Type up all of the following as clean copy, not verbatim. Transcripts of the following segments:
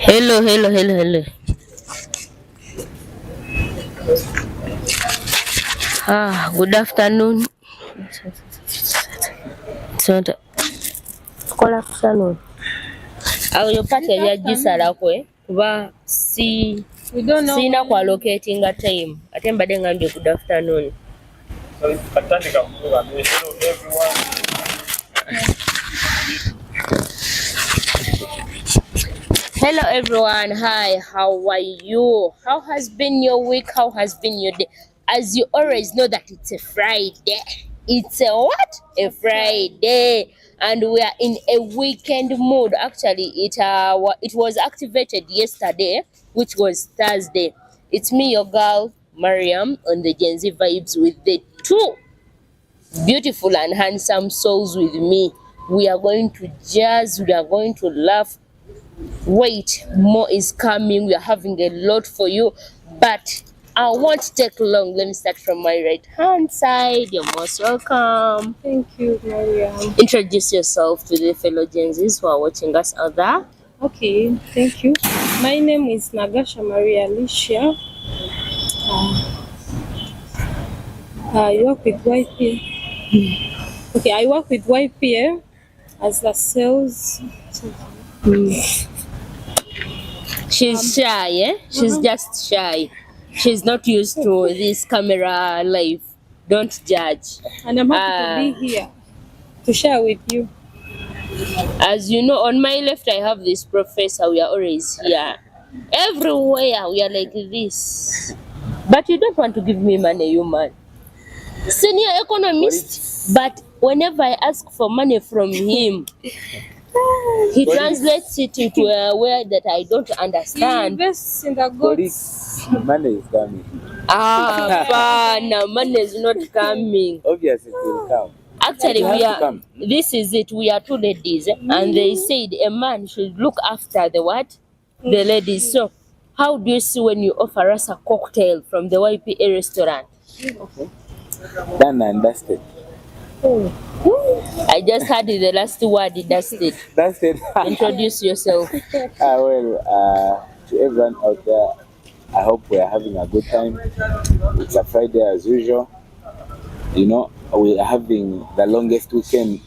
Hello, hello, hello, hello. Good afternoon. Good afternoon. Ayo pati yagisalako kuba sina kwa locating a time. Ate mbadde ngambye good afternoon. Hello everyone. Hello everyone. Hi, how are you? How has been your week? How has been your day? As you always know that it's a Friday. It's a what? A Friday. And we are in a weekend mood. Actually, it was activated yesterday, which was Thursday. It's me, your girl, Mariam, on the Gen Z Vibes with the two beautiful and handsome souls with me. We are going to jazz, we are going to laugh. Wait, more is coming. We are having a lot for you, but I won't take long. Let me start from my right hand side. You're most welcome. Thank you, Mariam. Introduce yourself to the fellow Gen Zs who are watching us out there. Okay, thank you. My name is Nagasha Maria Alicia. I work with YPA. Okay, I work with YPA as the sales. She's shy, eh? She's just shy. She's not used to this camera life. Don't judge. And I'm happy to be here to share with you. As you know, on my left I have this professor. We are always here. Everywhere we are like this. But you don't want to give me money, you man. Senior economist. But whenever I ask for money from him, he translates it into a word that I don't understand. He invests in the goods. Money is coming. Fun. Money is not coming. Obviously, it will come. Actually, this is it. We are two ladies, and they said a man should look after the what? The ladies. So, how do you see when you offer us a cocktail from the YPA restaurant? Okay. Done and dusted. I just heard the last word, dusted. Dusted. Introduce yourself. To everyone out there, I hope we are having a good time. It's a Friday as usual. You know, we are having the longest weekend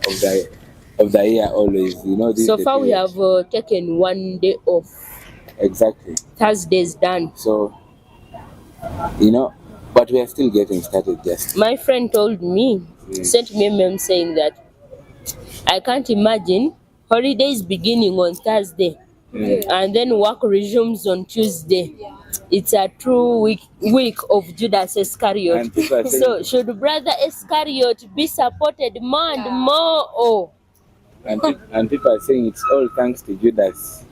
of the year always. You know, so far we have taken one day off. Exactly. Thursday's done. So, you know, but we are still getting started. Just my friend told me, sent me a meme saying that I can't imagine holidays beginning on Thursday and then work resumes on Tuesday. It's a true week of Judas Iscariot. So should Brother Iscariot be supported more and more? Oh. And people are saying it's all thanks to Judas.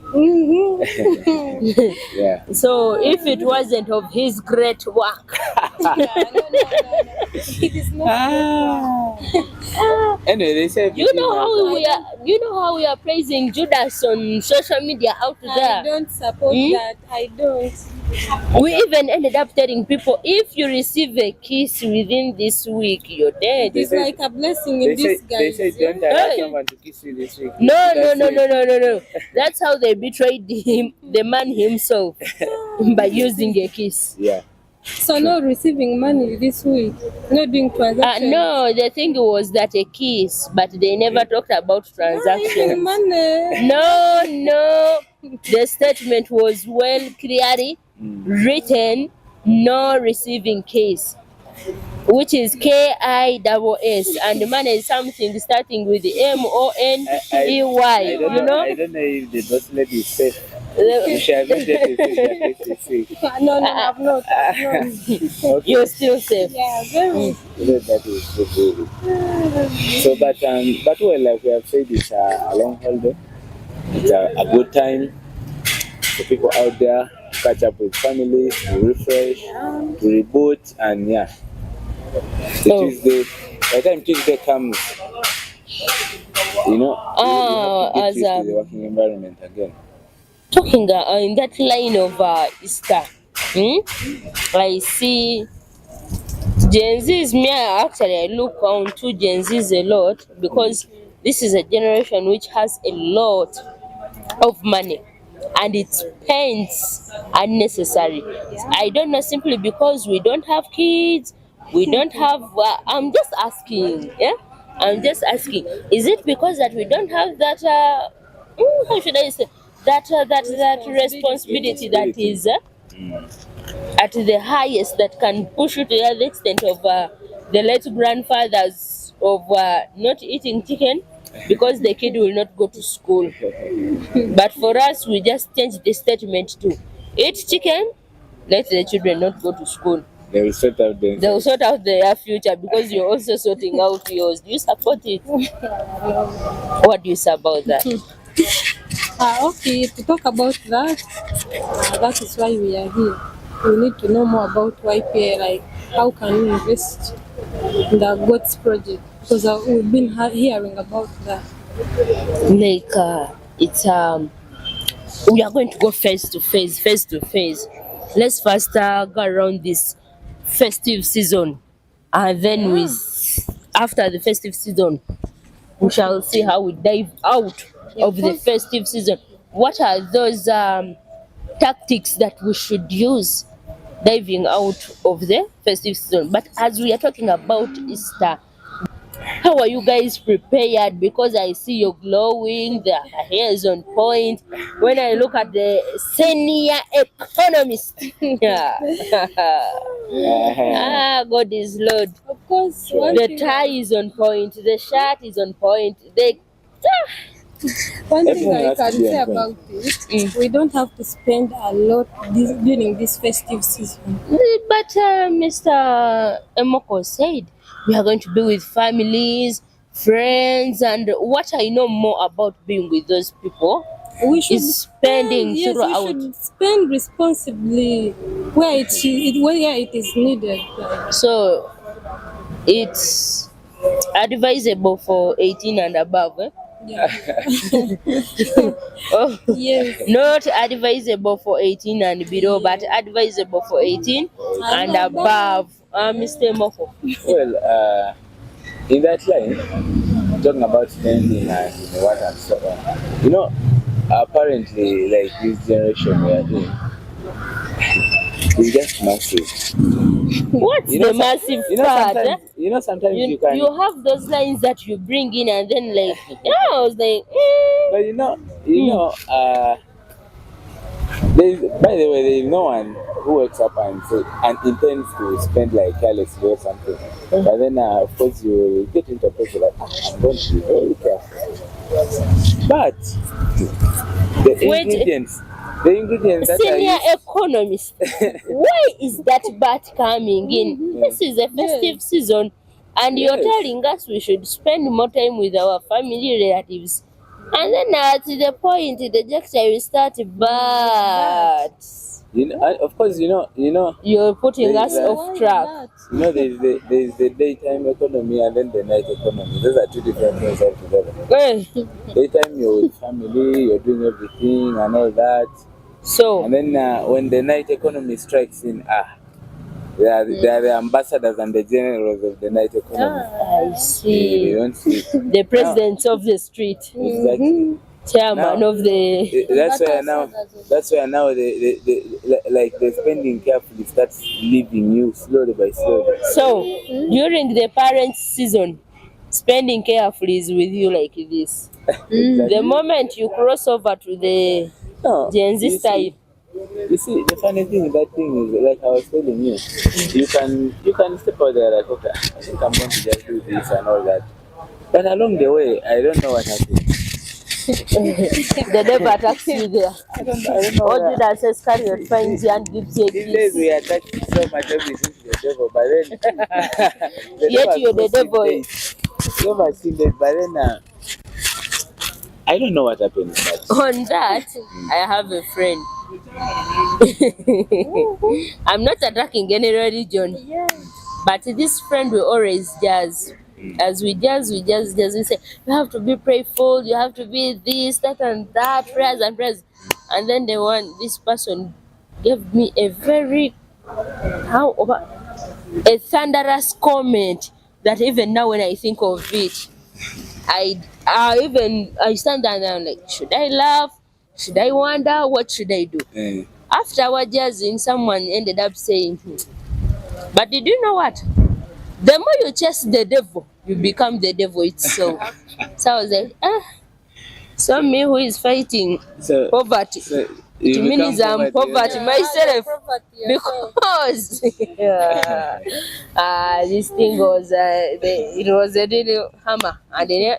Yeah. So if it wasn't of his great work. It is not. Anyway, they said you know how we are praising Judas on social media out there. I don't support that. I don't. We even ended up telling people, if you receive a kiss within this week, you're dead. It's like a blessing in disguise. They say don't allow someone to kiss you this week. No. That's how they betrayed him, the man himself, by using a kiss. Yeah. So no receiving money this week, no doing transactions. No, the thing was that a kiss, but they never talked about transactions. Money. No. The statement was well clearly written, no receiving kiss, which is KISS, and money is something starting with MONEY. I don't know if the boss lady is safe. You shall not No, I'm not. Okay. You're still safe. Yeah, very. That is so good. So, but well, like we have said, it's a long holiday. It's a good time for people out there to catch up with family, to refresh, to reboot, and yeah. Tuesday, by the time Tuesday comes, you know, you get used to the working environment again. Talking in that line of Easter, I see Gen Zs. I look on to Gen Zs a lot because this is a generation which has a lot of money and it spends unnecessary. I don't know, simply because we don't have kids, we don't have I'm just asking, yeah, I'm just asking, is it because that we don't have that how should I say, that responsibility that is at the highest, that can push you to the extent of the late grandfathers of not eating chicken because the kid will not go to school. But for us, we just change the statement to eat chicken, let the children not go to school. They will sort out They will sort out their future because you're also sorting out yours. Do you support it? What do you say about that? Okay, to talk about that, that is why we are here. We need to know more about YPA, like how can we invest in the GOATS project, because we've been hearing about that. Like it's we are going to go face to face. Let's first go around this festive season, and then after the festive season we shall see how we dive out of the festive season. What are those tactics that we should use diving out of the festive season? But as we are talking about Easter, how are you guys prepared? Because I see you're glowing, the hair is on point. When I look at the senior economist, yeah. God is Lord. Of course, The tie is on point, the shirt is on point. one thing Everyone I has to can be say on point. about it, we don't have to spend a lot during this festive season. But Mr. Emoko said we are going to be with families, friends, and what I know more about being with those people We should is spending yes, throughout. we should spend responsibly where where it is needed. So it's advisable for 18 and above. Yeah. Oh, Yes. not advisable for 18 and below, but advisable for 18 and above. Mr. Mofo. Well, in that line, talking about spending and what and so on, apparently, like this generation we are in, it's just massive. What's the massive part? Sometimes You, you can. you have those lines that you bring in and then like, yeah, I was like, But by the way, there is no one who wakes up and intends to spend like carelessly or something. But then, of course, you get into a place like, I'm going to be very careful. But the ingredients that senior are used, economist, why is that bat coming in? This is a festive season, and you're Yes. telling us we should spend more time with our family relatives. And then at the point, the gesture will start, but of course, you're putting There us is a- off track. there's the daytime economy and then the night economy. Those are two different things altogether. Eh, Daytime, you're with family, you're doing everything and all that. So, And then when the night economy strikes in, they are the ambassadors and the generals of the night economy. I They see. don't see. The presidents of the street, Exactly. chairman Now, of the. That's where now the spending carefully starts leaving you slowly by slowly. So, during the parents' season, spending carefully is with you like this. Exactly. The moment you cross over to the No, Gen Z style, You see, the funny thing with that thing is, like I was telling you, you can step out there like, okay, I think I'm going to just do this and all that. But along the way, I don't know what happened. the devil attacks you there. I don't know. All Judas Iscariot finds you and gives you a These days kiss. we attach so much everything to the devil, but then Yet you're the devil. The devil has seen it, but then I don't know what happened with that. On that, I have a friend. I'm not attacking any religion, but this friend will always jazz. As we jazz, we say, you have to be prayerful, you have to be this, that, and that, prayers and prayers. And then this person gave me a very, a thunderous comment that even now when I think of it, I stand there and I'm like, should I laugh? Should I wonder? What should I do? After our jazzing, someone ended up saying, but did you know what? The more you chase the devil, you become the devil itself. So I was like, so me who is fighting poverty. So It means I'm poverty myself. Because this thing was it was a little hammer and then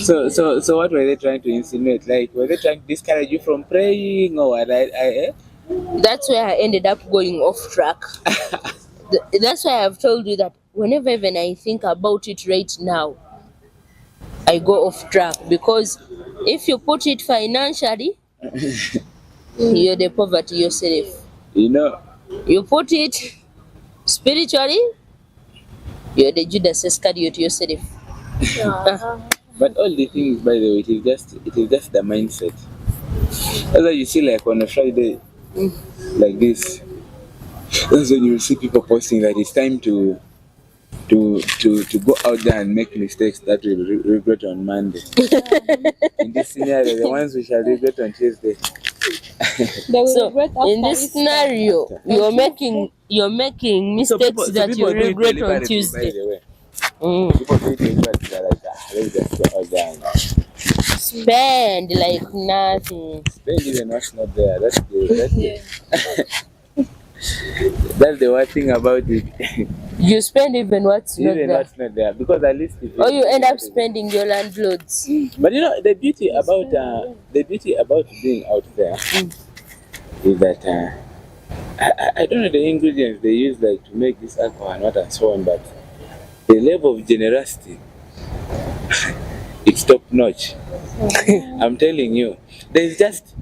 So what were they trying to insinuate? Like, were they trying to discourage you from praying or what? That's where I ended up going off track. That's why I've told you that whenever even I think about it right now, I go off track, because if you put it financially, you're the poverty yourself. You know, You put it spiritually, you're the Judas Iscariot yourself. but all the things, by the way, it is just the mindset. That's why you see, like on a Friday, like this, that's when you will see people posting that it's time to go out there and make mistakes that we will regret on Monday. In this scenario, the ones we shall regret on Tuesday. So in this scenario, you're making mistakes that you regret on Tuesday. People do it deliberately, they're like, let's just go out there and Spend like nothing. spend even what's not there. That's the one thing about it. You spend even what's not Even there. what's not there, because at least if Or you end up spending your landlords. But you know, the beauty about being out there is that I don't know the ingredients they use like to make this alcohol and what and so on, but the level of generosity it's top notch. I'm telling you, there's just,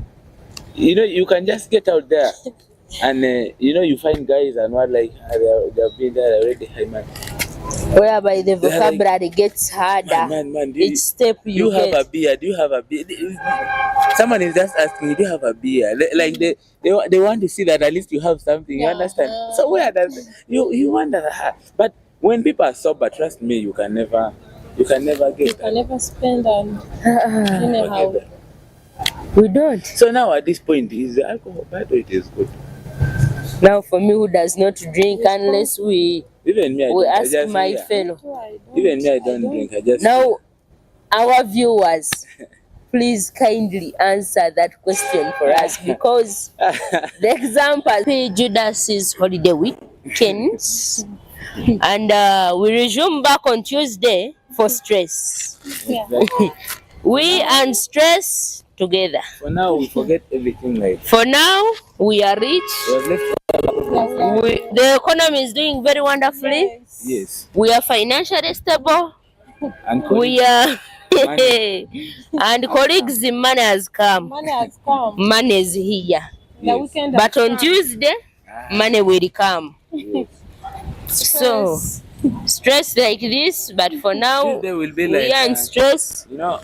you know, you can just get out there and you know, you find guys and what, like they've been there already. Hey man, Whereby the vocabulary gets harder. man, Each step do you you have get. a beer? Do you have a beer? Someone is just asking you, do you have a beer? Like they want to see that at least you have something. You understand? So where does you wonder? But when people are sober, trust me, you can never get You that. can never spend anyhow. We don't. So now at this point, is the alcohol bad or it is good? Now for me who does not drink unless we Even me, I we don't. I ask just my yeah. fellow. Even me, I don't drink. I just Now our viewers, please kindly answer that question for us, because the example Judas is holiday weekends and we resume back on Tuesday for stress. Exactly. We and stress together. For now, we forget everything. Like For now, we are rich. we have left. The economy is doing very wonderfully. Yes. We are financially stable. And We are Money. and colleagues, the money has come. Money has come. Money is here. The Yes. weekend But has on come. Tuesday, money will come. Yes. So stress like this, but for now Tuesday will be we like are in stress. you know.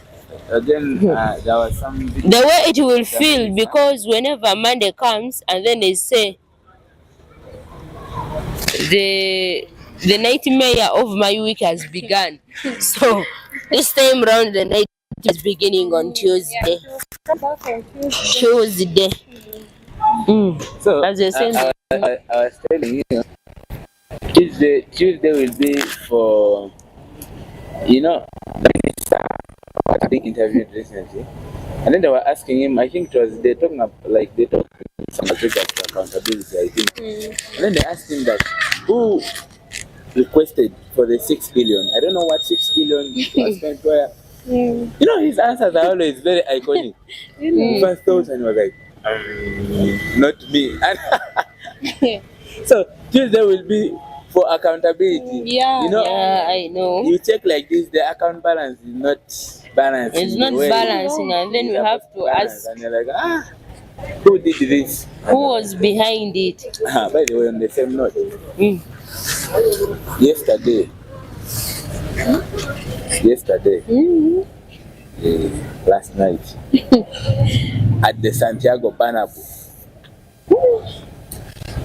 Again, there was some. The way it will feel, because whenever Monday comes and then they say the nightmare of my week has begun. So this time round the night is beginning on Tuesday. Come back on Tuesday. Tuesday. So As you're saying, I was telling you, Tuesday will be for, you know, I think interviewed recently, and then they were asking him. I think it was they talking some regards to accountability. I think, and then they asked him that who requested for the 6 billion. I don't know what 6 billion was spent where. You know, his answers are always very iconic. He first thought and was like, not me. So Tuesday will be for accountability. Yeah. You know, yeah, I know. you check like this, the account balance is not balancing. It's not the way balancing, and then it's we have supposed to balance. ask And you're like, who did this? who was behind it. By the way, on the same note, Mm. yesterday, last night, at the Santiago Pineapple,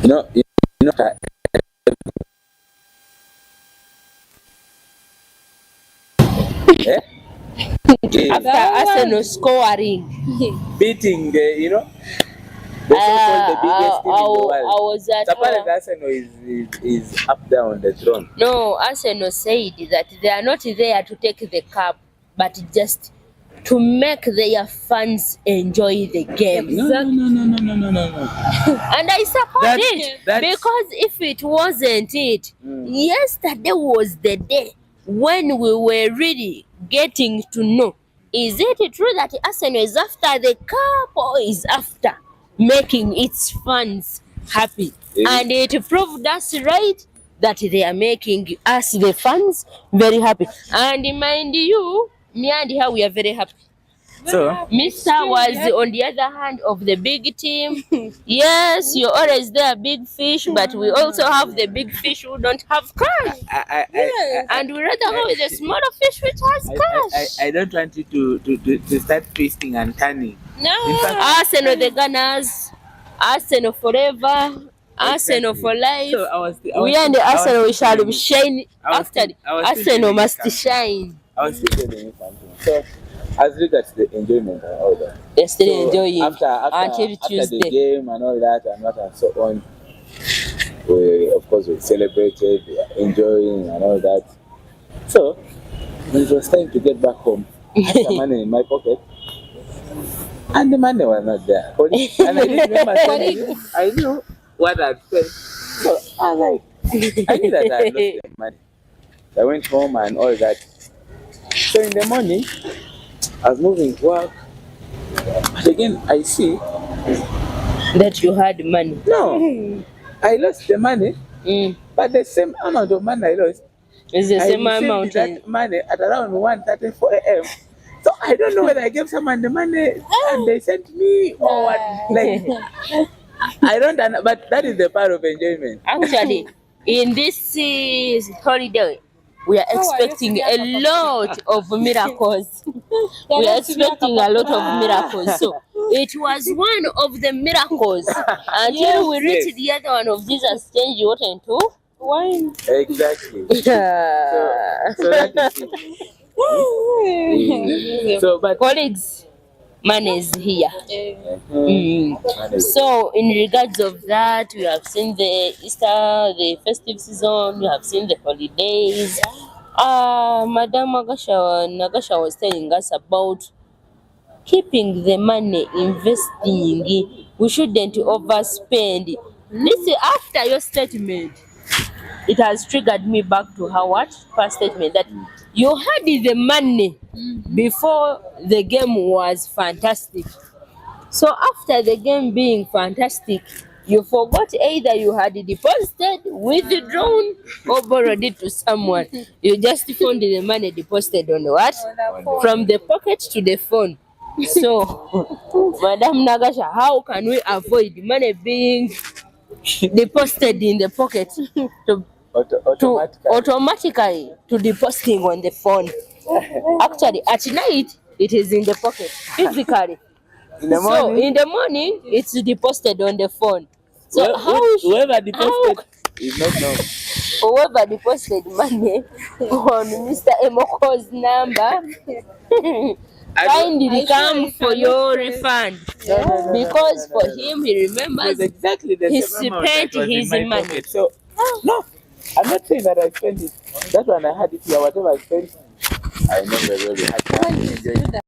you know, Eh? After Arsenal scoring. Beating the, you know, the so-called the biggest team in the world. I was at So apparently Arsenal is up there on the throne. No, Arsenal said that they are not there to take the cup, but just to make their fans enjoy the game. No. And I support it because if it wasn't it, yesterday was the day when we were really getting to know, is it true that Arsenal is after the cup or is after making its fans happy? And it proved us right that they are making us, the fans, very happy. And mind you, me and her, we are very happy. So Mr. was on the other hand of the big team. Yes, you're always there, big fish, but we also have the big fish who don't have cash. And we rather go with the smaller fish which has cash. I don't want you to start twisting and turning. No. Arsenal the Gunners, Arsenal forever, Arsenal for life. So we and the Arsenal we shall shine after Arsenal must shine. I was still telling you something. So as regards the enjoyment and all that. They're still enjoying after Tuesday. The game and all that and what and so on. We of course we celebrated, we were enjoying and all that. So when it was time to get back home, I had the money in my pocket. And the money was not there. And I didn't remember telling you. I knew what I'd spent. So I was like, I knew that I had lost the money. I went home and all that. So in the morning, I was moving to work. But again, I see that you had money. No, I lost the money. But the same amount of money I lost, it's the same amount. That money at around 1:34 a.m. So I don't know whether I gave someone the money and they sent me or what. Like I don't know, but that is the part of enjoyment. Actually, in this holiday, we are expecting a lot of miracles. We are expecting a lot of miracles. So it was one of the miracles until we reached the other one of Jesus changed water into wine. Exactly. So that is it. So, but colleagues, money is here. So in regards of that, we have seen the Easter, the festive season, we have seen the holidays. Madam Nagasha was telling us about keeping the money, investing. We shouldn't overspend. This after your statement, it has triggered me back to her first statement that you had the money before the game was fantastic. So after the game being fantastic, you forgot either you had deposited, withdrawn, or borrowed it to someone. You just found the money deposited on what? From the pocket to the phone. So, Madam Nagasha, how can we avoid money being deposited in the pocket to automatically to depositing on the phone? Actually, at night, it is in the pocket, physically. In the morning, it's deposited on the phone. So whoever deposited is not known. Whoever deposited money on Mr. Emoko's number, kindly come for your refund. Because for him, he remembers exactly the he same amount spent that was his in my money. pocket. So no, I'm not saying that I spent it. That one I had it here. Whatever I spent, I never really had time to enjoy it.